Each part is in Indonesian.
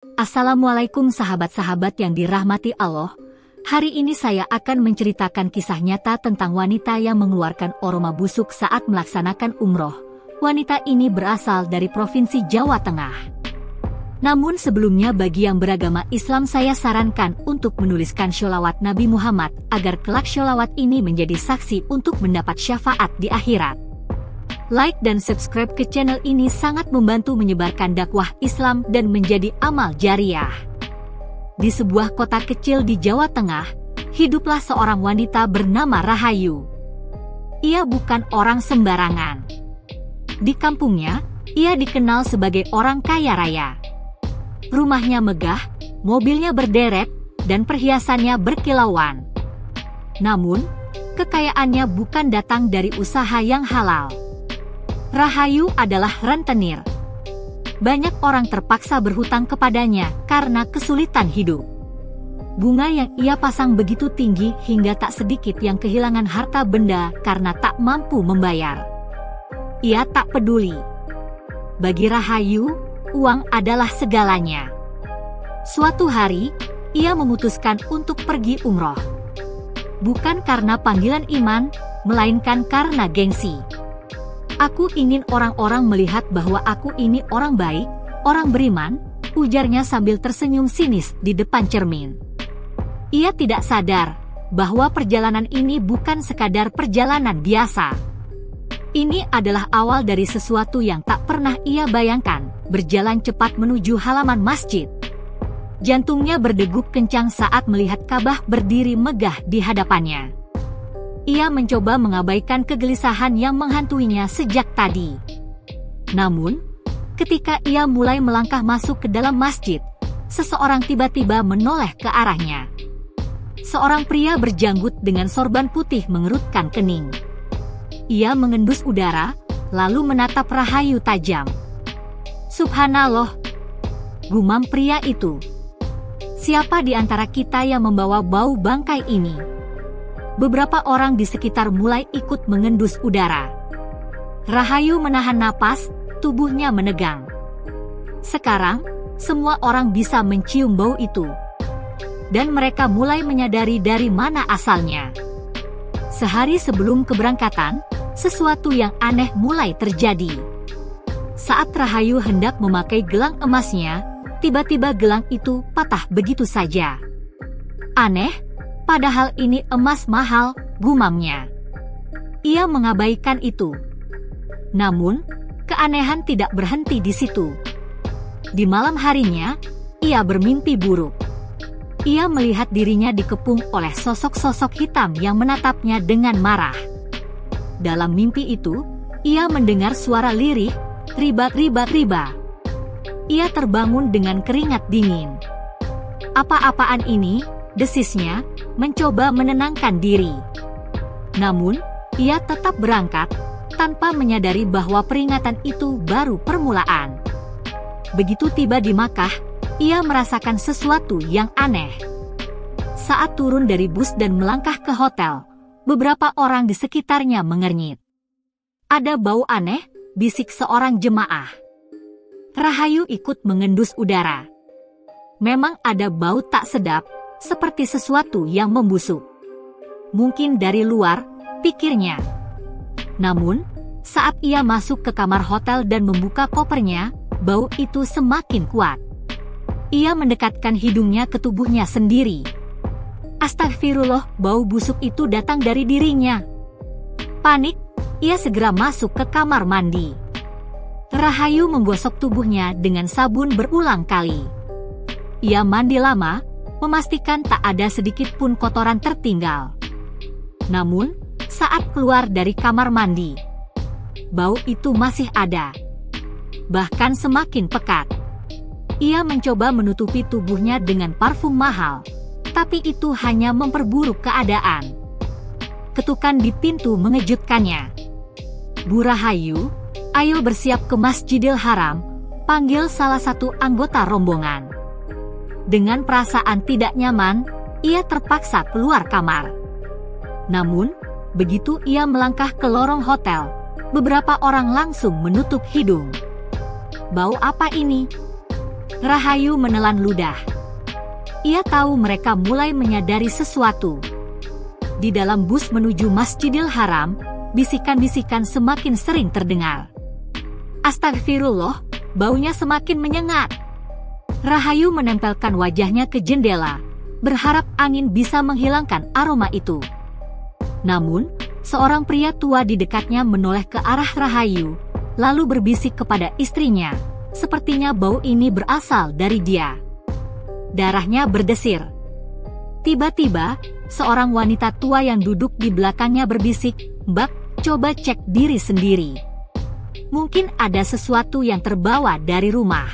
Assalamualaikum sahabat-sahabat yang dirahmati Allah. Hari ini saya akan menceritakan kisah nyata tentang wanita yang mengeluarkan aroma busuk saat melaksanakan umroh. Wanita ini berasal dari Provinsi Jawa Tengah. Namun sebelumnya bagi yang beragama Islam saya sarankan untuk menuliskan sholawat Nabi Muhammad agar kelak sholawat ini menjadi saksi untuk mendapat syafaat di akhirat. Like dan subscribe ke channel ini sangat membantu menyebarkan dakwah Islam dan menjadi amal jariah. Di sebuah kota kecil di Jawa Tengah, hiduplah seorang wanita bernama Rahayu. Ia bukan orang sembarangan. Di kampungnya, ia dikenal sebagai orang kaya raya. Rumahnya megah, mobilnya berderet, dan perhiasannya berkilauan. Namun, kekayaannya bukan datang dari usaha yang halal. Rahayu adalah rentenir. Banyak orang terpaksa berhutang kepadanya karena kesulitan hidup. Bunga yang ia pasang begitu tinggi hingga tak sedikit yang kehilangan harta benda karena tak mampu membayar. Ia tak peduli. Bagi Rahayu, uang adalah segalanya. Suatu hari, ia memutuskan untuk pergi umroh. Bukan karena panggilan iman, melainkan karena gengsi. Aku ingin orang-orang melihat bahwa aku ini orang baik, orang beriman, ujarnya sambil tersenyum sinis di depan cermin. Ia tidak sadar bahwa perjalanan ini bukan sekadar perjalanan biasa. Ini adalah awal dari sesuatu yang tak pernah ia bayangkan, berjalan cepat menuju halaman masjid. Jantungnya berdegup kencang saat melihat Ka'bah berdiri megah di hadapannya. Ia mencoba mengabaikan kegelisahan yang menghantuinya sejak tadi. Namun, ketika ia mulai melangkah masuk ke dalam masjid, seseorang tiba-tiba menoleh ke arahnya. Seorang pria berjanggut dengan sorban putih mengerutkan kening. Ia mengendus udara, lalu menatap Rahayu tajam. Subhanallah, gumam pria itu. Siapa di antara kita yang membawa bau bangkai ini? Beberapa orang di sekitar mulai ikut mengendus udara. Rahayu menahan napas, tubuhnya menegang. Sekarang, semua orang bisa mencium bau itu. Dan mereka mulai menyadari dari mana asalnya. Sehari sebelum keberangkatan, sesuatu yang aneh mulai terjadi. Saat Rahayu hendak memakai gelang emasnya, tiba-tiba gelang itu patah begitu saja. Aneh, padahal ini emas mahal, gumamnya. Ia mengabaikan itu. Namun, keanehan tidak berhenti di situ. Di malam harinya, ia bermimpi buruk. Ia melihat dirinya dikepung oleh sosok-sosok hitam yang menatapnya dengan marah. Dalam mimpi itu, ia mendengar suara lirih, riba. Ia terbangun dengan keringat dingin. Apa-apaan ini? Desisnya, mencoba menenangkan diri. Namun, ia tetap berangkat, tanpa menyadari bahwa peringatan itu baru permulaan. Begitu tiba di Makkah, ia merasakan sesuatu yang aneh. Saat turun dari bus dan melangkah ke hotel, beberapa orang di sekitarnya mengernyit. Ada bau aneh, bisik seorang jemaah. Rahayu ikut mengendus udara. Memang ada bau tak sedap, seperti sesuatu yang membusuk. Mungkin dari luar, pikirnya. Namun, saat ia masuk ke kamar hotel dan membuka kopernya, bau itu semakin kuat. Ia mendekatkan hidungnya ke tubuhnya sendiri. Astagfirullah, bau busuk itu datang dari dirinya. Panik, ia segera masuk ke kamar mandi. Rahayu menggosok tubuhnya dengan sabun berulang kali. Ia mandi lama, memastikan tak ada sedikit pun kotoran tertinggal. Namun, saat keluar dari kamar mandi, bau itu masih ada. Bahkan semakin pekat. Ia mencoba menutupi tubuhnya dengan parfum mahal, tapi itu hanya memperburuk keadaan. Ketukan di pintu mengejutkannya. Bu Rahayu, ayo bersiap ke Masjidil Haram, panggil salah satu anggota rombongan. Dengan perasaan tidak nyaman, ia terpaksa keluar kamar. Namun, begitu ia melangkah ke lorong hotel, beberapa orang langsung menutup hidung. Bau apa ini? Rahayu menelan ludah. Ia tahu mereka mulai menyadari sesuatu. Di dalam bus menuju Masjidil Haram, bisikan-bisikan semakin sering terdengar. Astagfirullah, baunya semakin menyengat. Rahayu menempelkan wajahnya ke jendela, berharap angin bisa menghilangkan aroma itu. Namun, seorang pria tua di dekatnya menoleh ke arah Rahayu, lalu berbisik kepada istrinya, sepertinya bau ini berasal dari dia. Darahnya berdesir. Tiba-tiba, seorang wanita tua yang duduk di belakangnya berbisik, "Mbak, coba cek diri sendiri. Mungkin ada sesuatu yang terbawa dari rumah."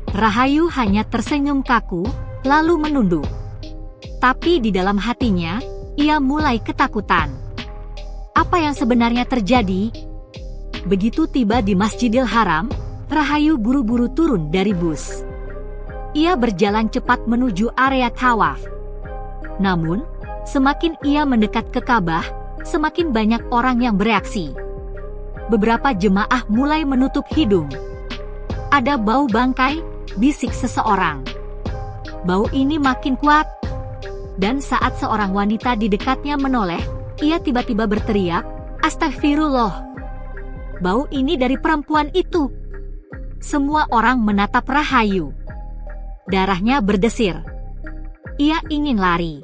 Rahayu hanya tersenyum kaku, lalu menunduk. Tapi di dalam hatinya, ia mulai ketakutan. Apa yang sebenarnya terjadi? Begitu tiba di Masjidil Haram, Rahayu buru-buru turun dari bus. Ia berjalan cepat menuju area tawaf. Namun, semakin ia mendekat ke Ka'bah, semakin banyak orang yang bereaksi. Beberapa jemaah mulai menutup hidung. "Ada bau bangkai," bisik seseorang. Bau ini makin kuat. Dan saat seorang wanita di dekatnya menoleh, ia tiba-tiba berteriak, "Astagfirullah. Bau ini dari perempuan itu." Semua orang menatap Rahayu. Darahnya berdesir. Ia ingin lari.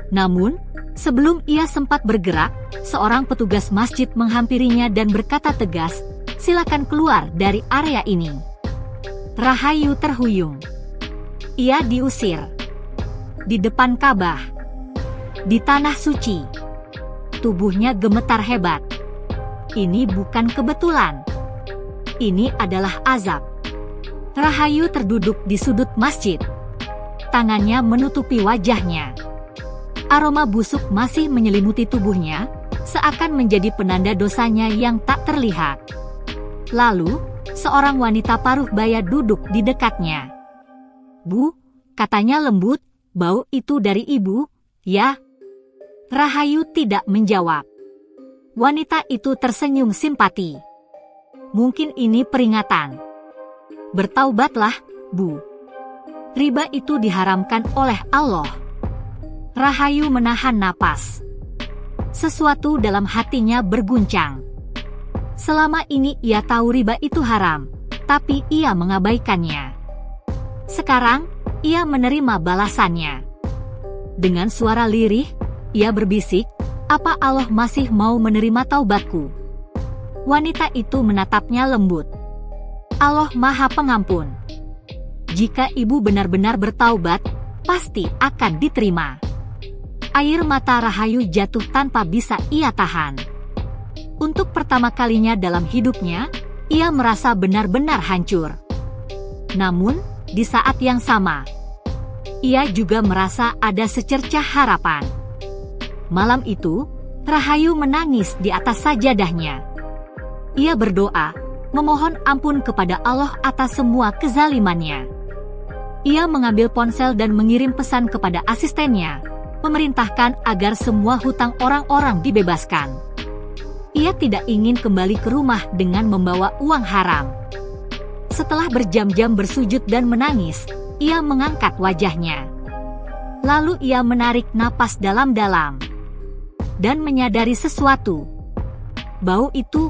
Namun, sebelum ia sempat bergerak, seorang petugas masjid menghampirinya dan berkata tegas, "Silakan keluar dari area ini." Rahayu terhuyung. Ia diusir. Di depan Ka'bah, di tanah suci, tubuhnya gemetar hebat. Ini bukan kebetulan. Ini adalah azab. Rahayu terduduk di sudut masjid. Tangannya menutupi wajahnya. Aroma busuk masih menyelimuti tubuhnya, seakan menjadi penanda dosanya yang tak terlihat. Lalu, seorang wanita paruh baya duduk di dekatnya. "Bu," katanya lembut, "bau itu dari ibu, ya?" Rahayu tidak menjawab. Wanita itu tersenyum simpati. "Mungkin ini peringatan. Bertaubatlah, Bu. Riba itu diharamkan oleh Allah." Rahayu menahan napas. Sesuatu dalam hatinya berguncang. Selama ini ia tahu riba itu haram, tapi ia mengabaikannya. Sekarang, ia menerima balasannya. Dengan suara lirih, ia berbisik, "Apa Allah masih mau menerima taubatku?" Wanita itu menatapnya lembut. "Allah Maha Pengampun. Jika ibu benar-benar bertaubat, pasti akan diterima." Air mata Rahayu jatuh tanpa bisa ia tahan. Untuk pertama kalinya dalam hidupnya, ia merasa benar-benar hancur. Namun, di saat yang sama, ia juga merasa ada secercah harapan. Malam itu, Rahayu menangis di atas sajadahnya. Ia berdoa, memohon ampun kepada Allah atas semua kezalimannya. Ia mengambil ponsel dan mengirim pesan kepada asistennya, memerintahkan agar semua hutang orang-orang dibebaskan. Ia tidak ingin kembali ke rumah dengan membawa uang haram. Setelah berjam-jam bersujud dan menangis, ia mengangkat wajahnya. Lalu ia menarik napas dalam-dalam dan menyadari sesuatu. Bau itu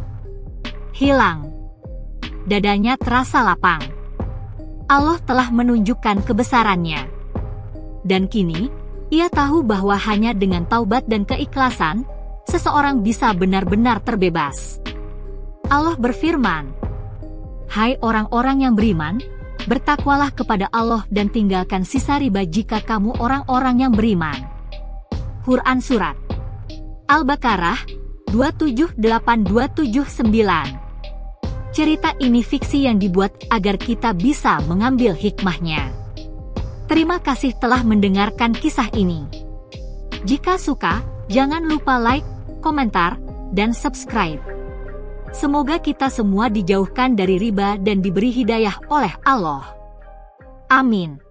hilang. Dadanya terasa lapang. Allah telah menunjukkan kebesarannya. Dan kini, ia tahu bahwa hanya dengan taubat dan keikhlasan, seseorang bisa benar-benar terbebas. Allah berfirman, "Hai orang-orang yang beriman, bertakwalah kepada Allah dan tinggalkan sisa riba jika kamu orang-orang yang beriman." Quran Surat Al-Baqarah 278-279. Cerita ini fiksi yang dibuat agar kita bisa mengambil hikmahnya. Terima kasih telah mendengarkan kisah ini. Jika suka, jangan lupa like, komentar, dan subscribe. Semoga kita semua dijauhkan dari riba dan diberi hidayah oleh Allah. Amin.